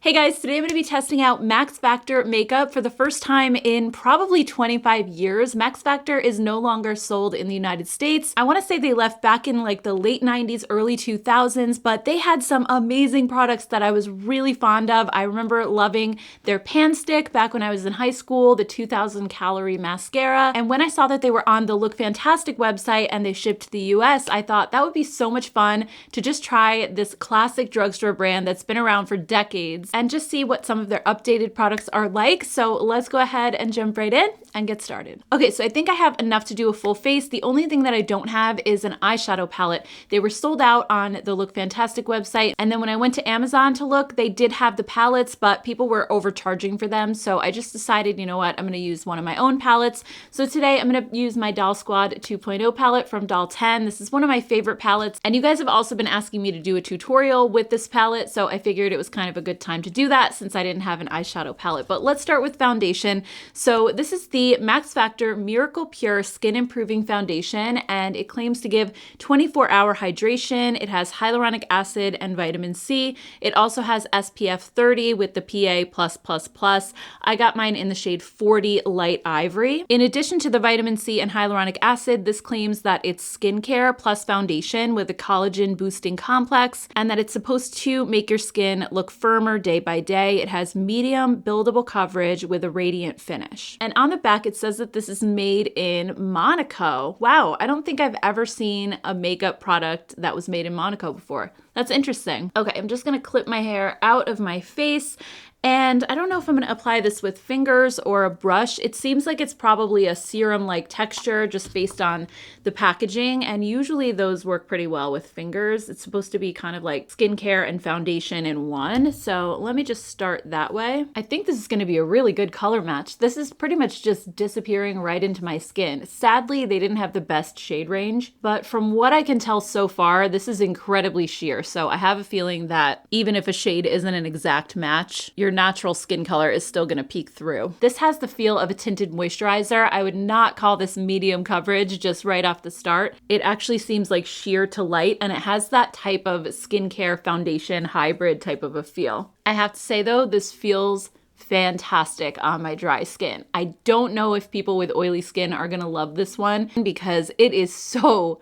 Hey guys, today I'm going to be testing out Max Factor makeup for the first time in probably 25 years. Max Factor is no longer sold in the United States. I want to say they left back in like the late 90s, early 2000s, but they had some amazing products that I was really fond of. I remember loving their pan stick back when I was in high school, the 2000 calorie mascara. And when I saw that they were on the Look Fantastic website and they shipped to the US, I thought that would be so much fun to just try this classic drugstore brand that's been around for decades and just see what some of their updated products are like. So let's go ahead and jump right in and get started. Okay, so I think I have enough to do a full face. The only thing that I don't have is an eyeshadow palette. They were sold out on the Look Fantastic website. And then when I went to Amazon to look, they did have the palettes, but people were overcharging for them. So I just decided, you know what, I'm gonna use one of my own palettes. So today I'm gonna use my Doll Squad 2.0 palette from Doll 10. This is one of my favorite palettes. And you guys have also been asking me to do a tutorial with this palette. So I figured it was kind of a good time to do that since I didn't have an eyeshadow palette. But let's start with foundation. So this is the Max Factor Miracle Pure Skin Improving Foundation, and it claims to give 24-hour hydration. It has hyaluronic acid and vitamin C. It also has SPF 30 with the PA+++. I got mine in the shade 40 Light Ivory. In addition to the vitamin C and hyaluronic acid, this claims that it's skincare plus foundation with a collagen boosting complex, and that it's supposed to make your skin look firmer day by day. It has medium buildable coverage with a radiant finish. And on the back, it says that this is made in Monaco. Wow, I don't think I've ever seen a makeup product that was made in Monaco before. That's interesting. Okay, I'm just gonna clip my hair out of my face. And I don't know if I'm gonna apply this with fingers or a brush. It seems like it's probably a serum-like texture just based on the packaging. And usually those work pretty well with fingers. It's supposed to be kind of like skincare and foundation in one. So let me just start that way. I think this is gonna be a really good color match. This is pretty much just disappearing right into my skin. Sadly, they didn't have the best shade range, but from what I can tell so far, this is incredibly sheer. So I have a feeling that even if a shade isn't an exact match, your natural skin color is still gonna peek through. This has the feel of a tinted moisturizer. I would not call this medium coverage just right off the start. It actually seems like sheer to light, and it has that type of skincare foundation hybrid type of a feel. I have to say though, this feels fantastic on my dry skin. I don't know if people with oily skin are gonna love this one because it is so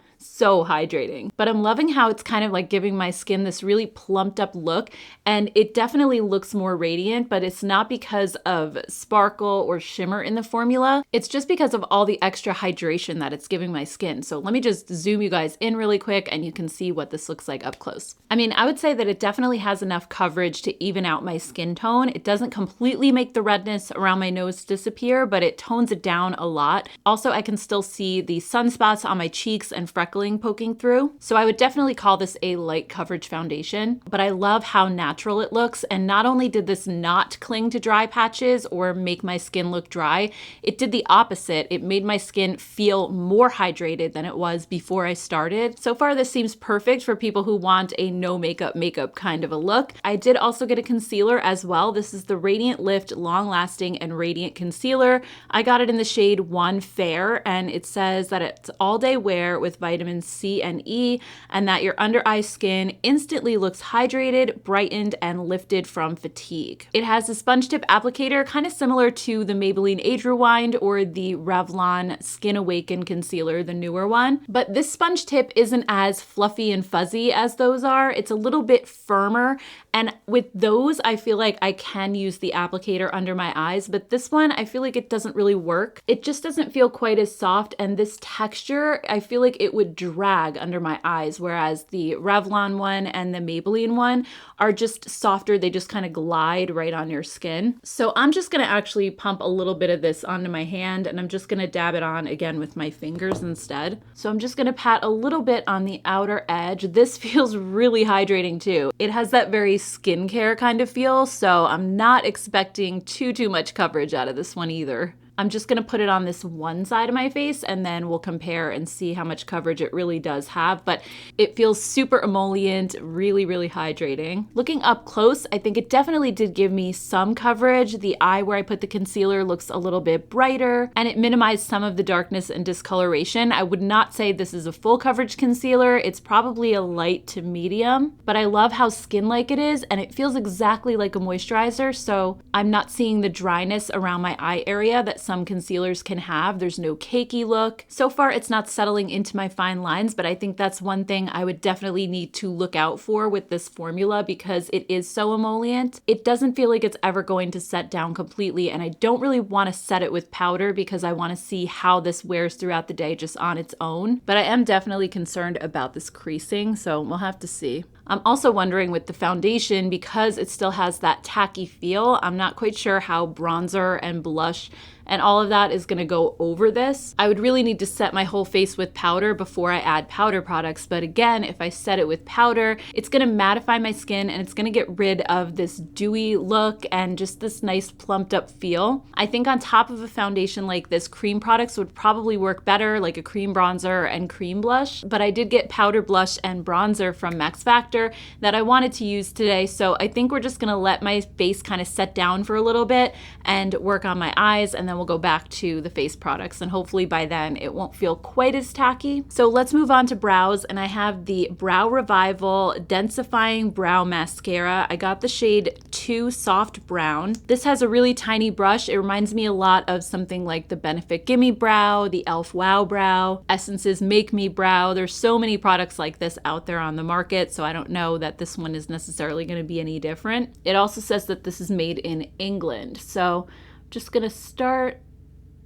hydrating. But I'm loving how it's kind of like giving my skin this really plumped up look, and it definitely looks more radiant, but it's not because of sparkle or shimmer in the formula. It's just because of all the extra hydration that it's giving my skin. So let me just zoom you guys in really quick and you can see what this looks like up close. I mean, I would say that it definitely has enough coverage to even out my skin tone. It doesn't completely make the redness around my nose disappear, but it tones it down a lot. Also, I can still see the sunspots on my cheeks and freckling poking through. So I would definitely call this a light coverage foundation, but I love how natural it looks. And not only did this not cling to dry patches or make my skin look dry, it did the opposite. It made my skin feel more hydrated than it was before I started. So far, this seems perfect for people who want a no makeup kind of a look. I did also get a concealer as well. This is the Radiant Lift Long Lasting and Radiant Concealer. I got it in the shade 1 Fair, and it says that it's all day wear with vitamin C and E, and that your under eye skin instantly looks hydrated, brightened, and lifted from fatigue. It has a sponge tip applicator, kind of similar to the Maybelline Age Rewind or the Revlon Skin Awaken concealer, the newer one. But this sponge tip isn't as fluffy and fuzzy as those are. It's a little bit firmer, and with those, I feel like I can use the applicator under my eyes, but this one, I feel like it doesn't really work. It just doesn't feel quite as soft, and this texture, I feel like it would drag under my eyes, whereas the Revlon one and the Maybelline one are just softer. They just kind of glide right on your skin. So I'm just gonna actually pump a little bit of this onto my hand, and I'm just gonna dab it on again with my fingers instead. So I'm just gonna pat a little bit on the outer edge. This feels really hydrating too. It has that very skincare kind of feel, so I'm not expecting too much coverage out of this one either. I'm just gonna put it on this one side of my face and then we'll compare and see how much coverage it really does have. But it feels super emollient, really, really hydrating. Looking up close, I think it definitely did give me some coverage. The eye where I put the concealer looks a little bit brighter and it minimized some of the darkness and discoloration. I would not say this is a full coverage concealer. It's probably a light to medium, but I love how skin-like it is and it feels exactly like a moisturizer, so I'm not seeing the dryness around my eye area that some concealers can have. There's no cakey look. So far, it's not settling into my fine lines, but I think that's one thing I would definitely need to look out for with this formula because it is so emollient. It doesn't feel like it's ever going to set down completely, and I don't really want to set it with powder because I want to see how this wears throughout the day just on its own. But I am definitely concerned about this creasing, so we'll have to see. I'm also wondering with the foundation, because it still has that tacky feel, I'm not quite sure how bronzer and blush and all of that is gonna go over this. I would really need to set my whole face with powder before I add powder products, but again, if I set it with powder, it's gonna mattify my skin and it's gonna get rid of this dewy look and just this nice plumped up feel. I think on top of a foundation like this, cream products would probably work better, like a cream bronzer and cream blush, but I did get powder blush and bronzer from Max Factor that I wanted to use today, so I think we're just gonna let my face kind of set down for a little bit and work on my eyes, and then we'll go back to the face products, and hopefully by then it won't feel quite as tacky. So let's move on to brows, and I have the Brow Revival Densifying Brow Mascara. I got the shade 2 Soft Brown. This has a really tiny brush. It reminds me a lot of something like the Benefit Gimme Brow, the e.l.f. Wow Brow, Essence's Make Me Brow. There's so many products like this out there on the market, so I don't know that this one is necessarily going to be any different. It also says that this is made in England, so I'm just going to start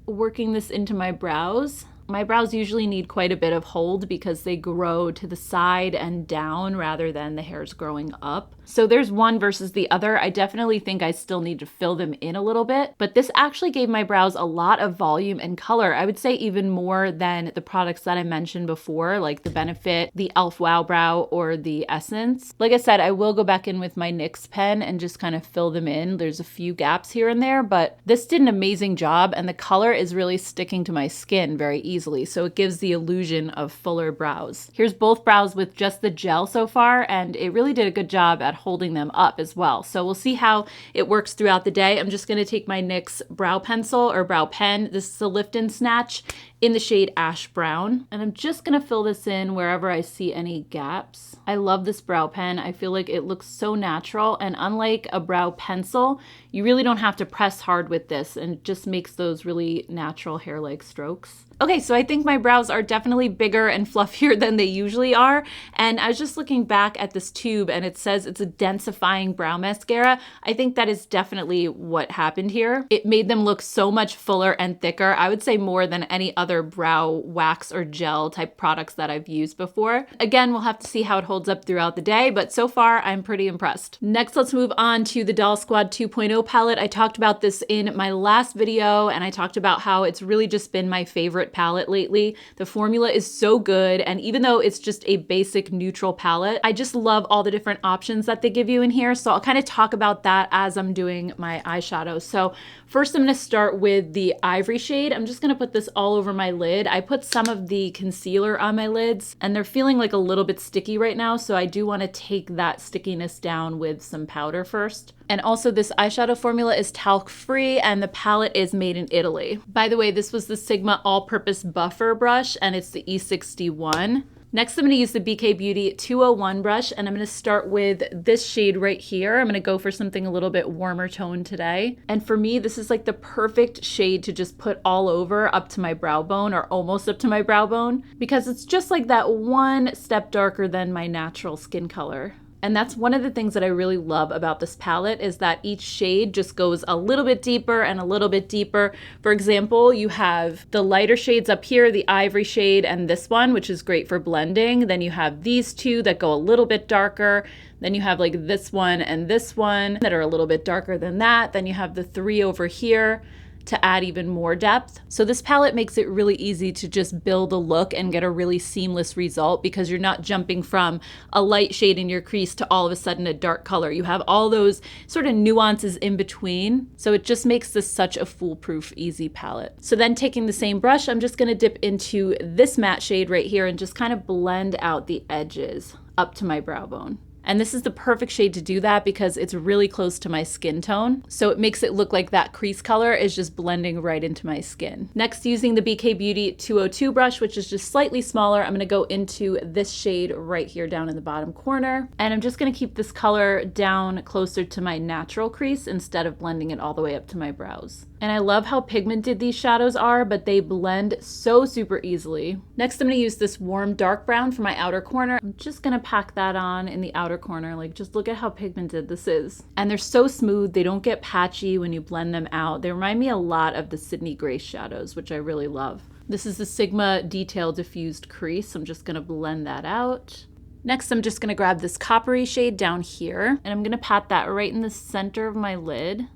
working this into my brows. My brows usually need quite a bit of hold because they grow to the side and down rather than the hairs growing up. So there's one versus the other. I definitely think I still need to fill them in a little bit, but this actually gave my brows a lot of volume and color. I would say even more than the products that I mentioned before, like the Benefit, the e.l.f. Wow Brow, or the Essence. Like I said, I will go back in with my NYX pen and just kind of fill them in. There's a few gaps here and there, but this did an amazing job, and the color is really sticking to my skin very easily, so it gives the illusion of fuller brows. Here's both brows with just the gel so far, and it really did a good job at holding them up as well. So we'll see how it works throughout the day. I'm just gonna take my NYX brow pencil or brow pen. This is a Lift and Snatch in the shade Ash Brown. And I'm just gonna fill this in wherever I see any gaps. I love this brow pen. I feel like it looks so natural, and unlike a brow pencil, you really don't have to press hard with this, and it just makes those really natural hair-like strokes. Okay, so I think my brows are definitely bigger and fluffier than they usually are. And I was just looking back at this tube and it says it's a densifying brow mascara. I think that is definitely what happened here. It made them look so much fuller and thicker. I would say more than any other brow wax or gel type products that I've used before. Again, we'll have to see how it holds up throughout the day, but so far I'm pretty impressed. Next, let's move on to the Doll Squad 2.0 palette. I talked about this in my last video, and I talked about how it's really just been my favorite palette lately. The formula is so good, and even though it's just a basic neutral palette, I just love all the different options that they give you in here. So I'll kind of talk about that as I'm doing my eyeshadow. So first I'm going to start with the Ivory shade. I'm just going to put this all over my lid. I put some of the concealer on my lids and they're feeling like a little bit sticky right now, so I do want to take that stickiness down with some powder first. And also this eyeshadow formula is talc free and the palette is made in Italy. By the way, this was the Sigma all-purpose buffer brush and it's the E61. Next, I'm going to use the BK Beauty 201 brush, and I'm going to start with this shade right here. I'm going to go for something a little bit warmer tone today. And for me, this is like the perfect shade to just put all over up to my brow bone, or almost up to my brow bone, because it's just like that one step darker than my natural skin color. And that's one of the things that I really love about this palette, is that each shade just goes a little bit deeper and a little bit deeper. For example, you have the lighter shades up here, the Ivory shade and this one, which is great for blending. Then you have these two that go a little bit darker. Then you have like this one and this one that are a little bit darker than that. Then you have the three over here to add even more depth. So this palette makes it really easy to just build a look and get a really seamless result because you're not jumping from a light shade in your crease to all of a sudden a dark color. You have all those sort of nuances in between. So it just makes this such a foolproof, easy palette. So then taking the same brush, I'm just gonna dip into this matte shade right here and just kind of blend out the edges up to my brow bone. And this is the perfect shade to do that because it's really close to my skin tone. So it makes it look like that crease color is just blending right into my skin. Next, using the BK Beauty 202 brush, which is just slightly smaller, I'm gonna go into this shade right here down in the bottom corner. And I'm just gonna keep this color down closer to my natural crease instead of blending it all the way up to my brows. And I love how pigmented these shadows are, but they blend so super easily. Next, I'm gonna use this warm dark brown for my outer corner. I'm just gonna pack that on in the outer corner. Like, just look at how pigmented this is. And they're so smooth, they don't get patchy when you blend them out. They remind me a lot of the Sydney Grace shadows, which I really love. This is the Sigma Detail Diffused Crease. I'm just gonna blend that out. Next, I'm just gonna grab this coppery shade down here, and I'm gonna pat that right in the center of my lid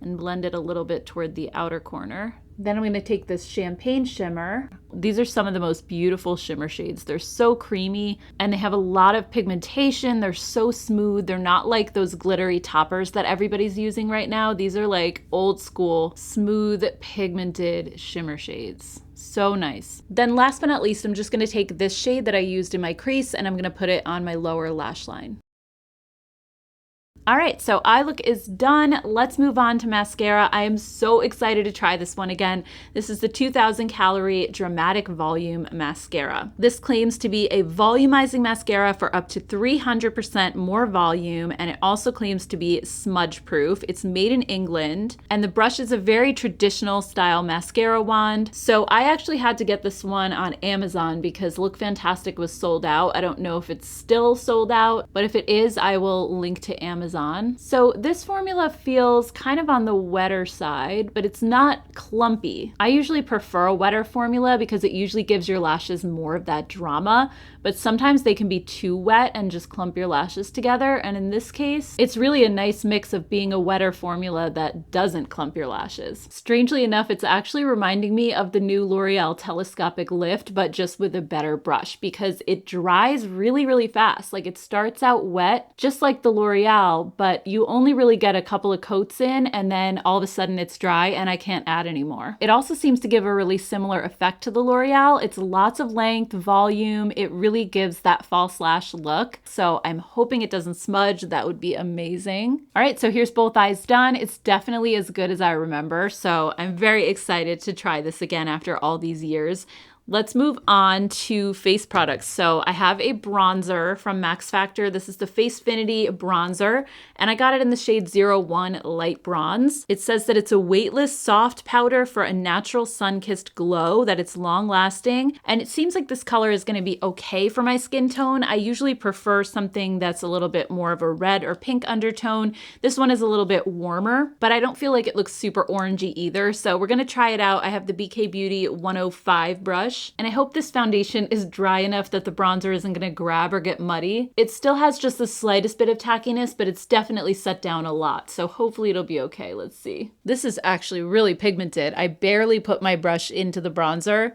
and blend it a little bit toward the outer corner. Then I'm gonna take this Champagne Shimmer. These are some of the most beautiful shimmer shades. They're so creamy and they have a lot of pigmentation. They're so smooth. They're not like those glittery toppers that everybody's using right now. These are like old school, smooth, pigmented shimmer shades. So nice. Then last but not least, I'm just gonna take this shade that I used in my crease and I'm gonna put it on my lower lash line. All right, so eye look is done. Let's move on to mascara. I am so excited to try this one again. This is the 2000 calorie Dramatic Volume Mascara. This claims to be a volumizing mascara for up to 300% more volume, and it also claims to be smudge proof. It's made in England, and the brush is a very traditional style mascara wand. So I actually had to get this one on Amazon because Look Fantastic was sold out. I don't know if it's still sold out, but if it is, I will link to Amazon. So this formula feels kind of on the wetter side, but it's not clumpy. I usually prefer a wetter formula because it usually gives your lashes more of that drama, but sometimes they can be too wet and just clump your lashes together. And in this case, it's really a nice mix of being a wetter formula that doesn't clump your lashes. Strangely enough, it's actually reminding me of the new L'Oreal Telescopic Lift, but just with a better brush because it dries really, really fast. Like, it starts out wet, just like the L'Oreal, but you only really get a couple of coats in and then all of a sudden it's dry and I can't add anymore. It also seems to give a really similar effect to the L'Oreal. It's lots of length, volume. It really gives that false lash look. So I'm hoping it doesn't smudge. That would be amazing. All right, so here's both eyes done. It's definitely as good as I remember. So I'm very excited to try this again after all these years. Let's move on to face products. So I have a bronzer from Max Factor. This is the Facefinity bronzer, and I got it in the shade 01 Light Bronze. It says that it's a weightless, soft powder for a natural sun-kissed glow, that it's long-lasting, and it seems like this color is gonna be okay for my skin tone. I usually prefer something that's a little bit more of a red or pink undertone. This one is a little bit warmer, but I don't feel like it looks super orangey either, so we're gonna try it out. I have the BK Beauty 105 brush. And I hope this foundation is dry enough that the bronzer isn't gonna grab or get muddy. It still has just the slightest bit of tackiness, but it's definitely set down a lot. So hopefully it'll be okay. Let's see. This is actually really pigmented. I barely put my brush into the bronzer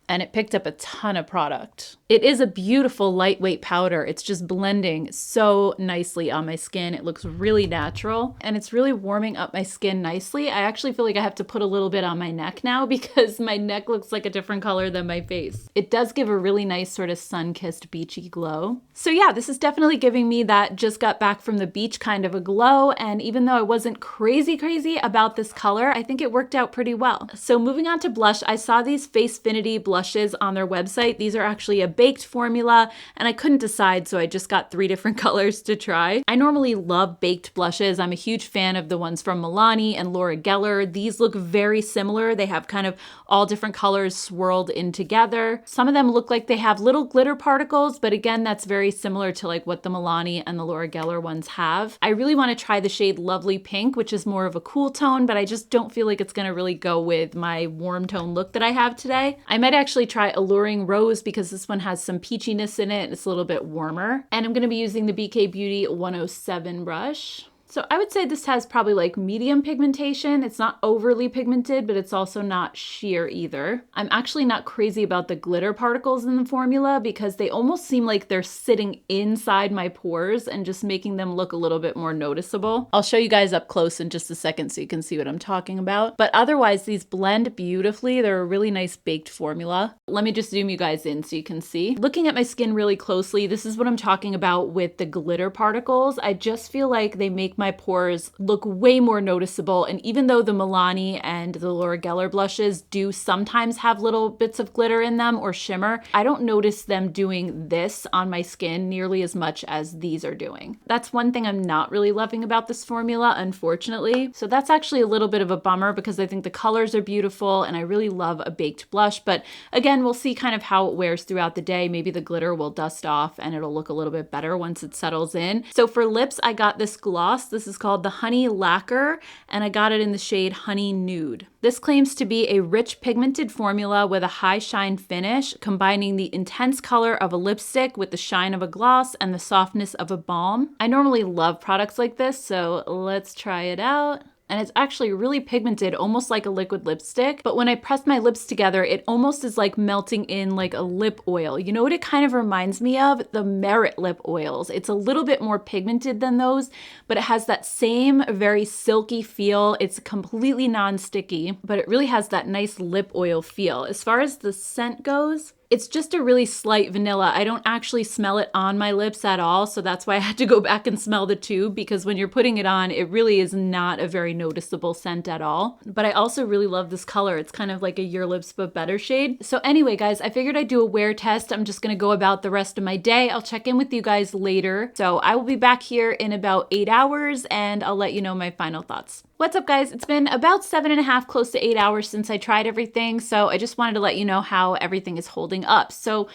and it picked up a ton of product. It is a beautiful lightweight powder. It's just blending so nicely on my skin. It looks really natural and it's really warming up my skin nicely. I actually feel like I have to put a little bit on my neck now because my neck looks like a different color than my face. It does give a really nice sort of sun-kissed beachy glow. So yeah, this is definitely giving me that just got back from the beach kind of a glow. And even though I wasn't crazy about this color, I think it worked out pretty well. So moving on to blush, I saw these Facefinity blushes on their website. These are actually a baked formula and I couldn't decide, so I just got 3 different colors to try. I normally love baked blushes. I'm a huge fan of the ones from Milani and Laura Geller. These look very similar. They have kind of all different colors swirled in together. Some of them look like they have little glitter particles, but again, that's very similar to like what the Milani and the Laura Geller ones have. I really want to try the shade Lovely Pink, which is more of a cool tone, but I just don't feel like it's going to really go with my warm tone look that I have today. I might actually try Alluring Rose because this one has some peachiness in it. It's a little bit warmer. And I'm going to be using the BK Beauty 107 brush. So I would say this has probably like medium pigmentation. It's not overly pigmented, but it's also not sheer either. I'm actually not crazy about the glitter particles in the formula because they almost seem like they're sitting inside my pores and just making them look a little bit more noticeable. I'll show you guys up close in just a second so you can see what I'm talking about. But otherwise, these blend beautifully. They're a really nice baked formula. Let me just zoom you guys in so you can see. Looking at my skin really closely, this is what I'm talking about with the glitter particles. I just feel like they make my pores look way more noticeable. And even though the Milani and the Laura Geller blushes do sometimes have little bits of glitter in them or shimmer, I don't notice them doing this on my skin nearly as much as these are doing. That's one thing I'm not really loving about this formula, unfortunately. So that's actually a little bit of a bummer because I think the colors are beautiful and I really love a baked blush. But again, we'll see kind of how it wears throughout the day. Maybe the glitter will dust off and it'll look a little bit better once it settles in. So for lips, I got this gloss. This is called the Honey Lacquer, and I got it in the shade Honey Nude. This claims to be a rich pigmented formula with a high shine finish, combining the intense color of a lipstick with the shine of a gloss and the softness of a balm. I normally love products like this, so let's try it out. And it's actually really pigmented, almost like a liquid lipstick. But when I press my lips together, it almost is like melting in like a lip oil. You know what it kind of reminds me of? The Merit lip oils. It's a little bit more pigmented than those, but it has that same very silky feel. It's completely non-sticky, but it really has that nice lip oil feel. As far as the scent goes, it's just a really slight vanilla. I don't actually smell it on my lips at all, so that's why I had to go back and smell the tube, because when you're putting it on, it really is not a very noticeable scent at all. But I also really love this color. It's kind of like a Your Lips But Better shade. So anyway, guys, I figured I'd do a wear test. I'm just gonna go about the rest of my day. I'll check in with you guys later. So I will be back here in about 8 hours and I'll let you know my final thoughts. What's up, guys? It's been about 7.5, close to 8 hours since I tried everything, so I just wanted to let you know how everything is holding up. So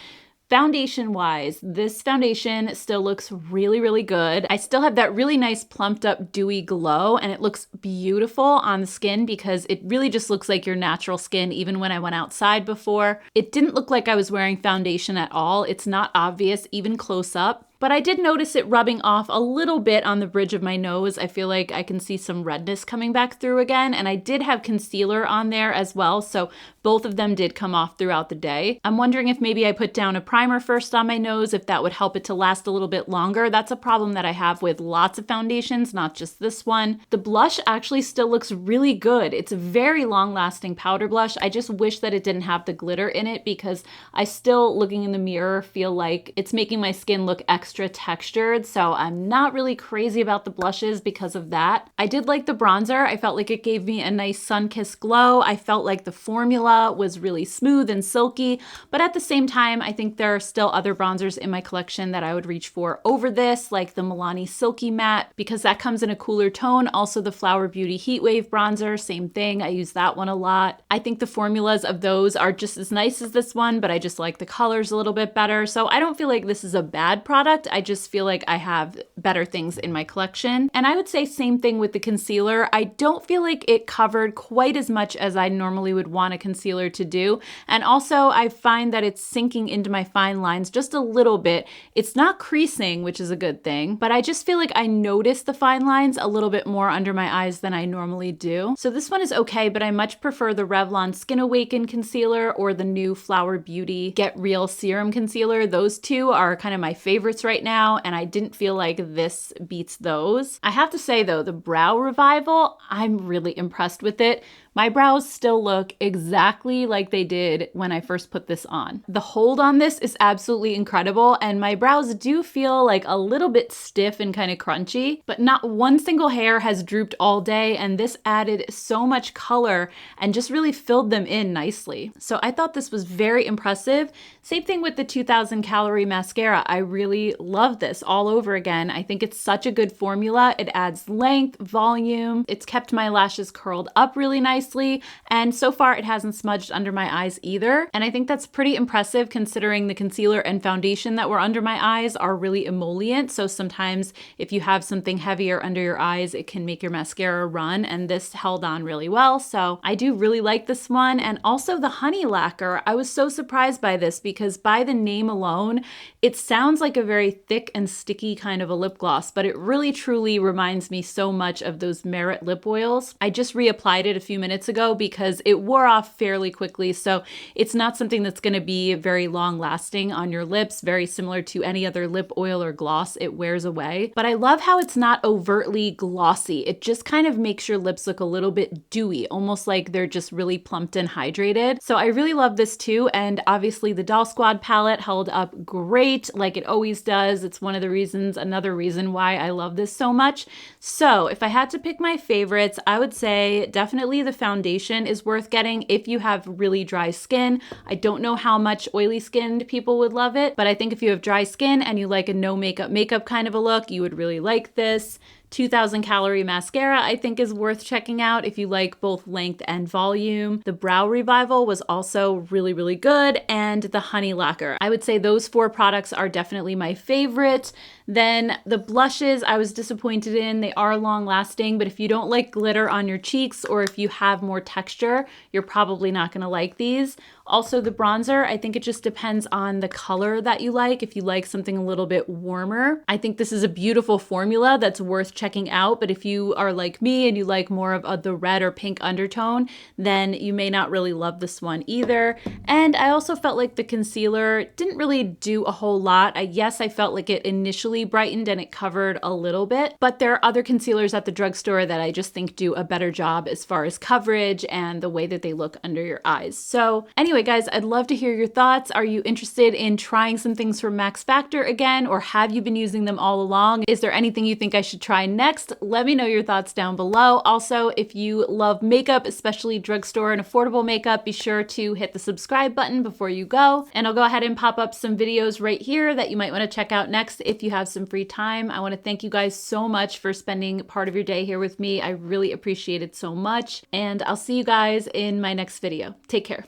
foundation wise, this foundation still looks really, really good. I still have that really nice plumped up dewy glow, and it looks beautiful on the skin because it really just looks like your natural skin even when I went outside before. It didn't look like I was wearing foundation at all. It's not obvious even close up. But I did notice it rubbing off a little bit on the bridge of my nose. I feel like I can see some redness coming back through again. And I did have concealer on there as well. So both of them did come off throughout the day. I'm wondering if maybe I put down a primer first on my nose, if that would help it to last a little bit longer. That's a problem that I have with lots of foundations, not just this one. The blush actually still looks really good. It's a very long lasting powder blush. I just wish that it didn't have the glitter in it because I still, looking in the mirror, feel like it's making my skin look extra textured, so I'm not really crazy about the blushes because of that. I did like the bronzer. I felt like it gave me a nice sun-kissed glow. I felt like the formula was really smooth and silky, but at the same time, I think there are still other bronzers in my collection that I would reach for over this, like the Milani Silky Matte, because that comes in a cooler tone. Also the Flower Beauty Heat Wave bronzer, same thing. I use that one a lot. I think the formulas of those are just as nice as this one, but I just like the colors a little bit better. So I don't feel like this is a bad product. I just feel like I have better things in my collection. And I would say same thing with the concealer. I don't feel like it covered quite as much as I normally would want a concealer to do. And also I find that it's sinking into my fine lines just a little bit. It's not creasing, which is a good thing, but I just feel like I notice the fine lines a little bit more under my eyes than I normally do. So this one is okay, but I much prefer the Revlon Skin Awaken concealer or the new Flower Beauty Get Real Serum Concealer. Those two are kind of my favorites right now, and I didn't feel like this beats those. I have to say though, the Brow Revival, I'm really impressed with it. My brows still look exactly like they did when I first put this on. The hold on this is absolutely incredible, and my brows do feel like a little bit stiff and kind of crunchy, but not one single hair has drooped all day, and this added so much color and just really filled them in nicely. So I thought this was very impressive. Same thing with the 2000 calorie mascara. I really love this all over again. I think it's such a good formula. It adds length, volume. It's kept my lashes curled up really nice nicely. And so far it hasn't smudged under my eyes either. And I think that's pretty impressive considering the concealer and foundation that were under my eyes are really emollient. So sometimes if you have something heavier under your eyes, it can make your mascara run, and this held on really well. So I do really like this one. And also the honey lacquer, I was so surprised by this because by the name alone, it sounds like a very thick and sticky kind of a lip gloss, but it really truly reminds me so much of those Merit lip oils. I just reapplied it a few minutes ago because it wore off fairly quickly. So it's not something that's going to be very long lasting on your lips, very similar to any other lip oil or gloss. It wears away. But I love how it's not overtly glossy. It just kind of makes your lips look a little bit dewy, almost like they're just really plumped and hydrated. So I really love this too. And obviously the Doll Squad palette held up great, like it always does. It's one of the reasons, another reason why I love this so much. So if I had to pick my favorites, I would say definitely the foundation is worth getting if you have really dry skin. I don't know how much oily skinned people would love it, but I think if you have dry skin and you like a no makeup kind of a look, you would really like this. 2,000 calorie mascara I think is worth checking out if you like both length and volume. The Brow Revival was also really, really good, and the Honey Lacquer. I would say those 4 products are definitely my favorite. Then the blushes I was disappointed in. They are long lasting, but if you don't like glitter on your cheeks or if you have more texture, you're probably not gonna like these. Also the bronzer, I think it just depends on the color that you like. If you like something a little bit warmer, I think this is a beautiful formula that's worth checking out. But if you are like me and you like more of the red or pink undertone, then you may not really love this one either. And I also felt like the concealer didn't really do a whole lot. Yes, I felt like it initially brightened and it covered a little bit, but there are other concealers at the drugstore that I just think do a better job as far as coverage and the way that they look under your eyes. So anyway, guys, I'd love to hear your thoughts. Are you interested in trying some things from Max Factor again, or have you been using them all along? Is there anything you think I should try next? Let me know your thoughts down below. Also, if you love makeup, especially drugstore and affordable makeup, be sure to hit the subscribe button before you go. And I'll go ahead and pop up some videos right here that you might want to check out next if you have some free time. I want to thank you guys so much for spending part of your day here with me. I really appreciate it so much. And I'll see you guys in my next video. Take care.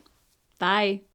Bye.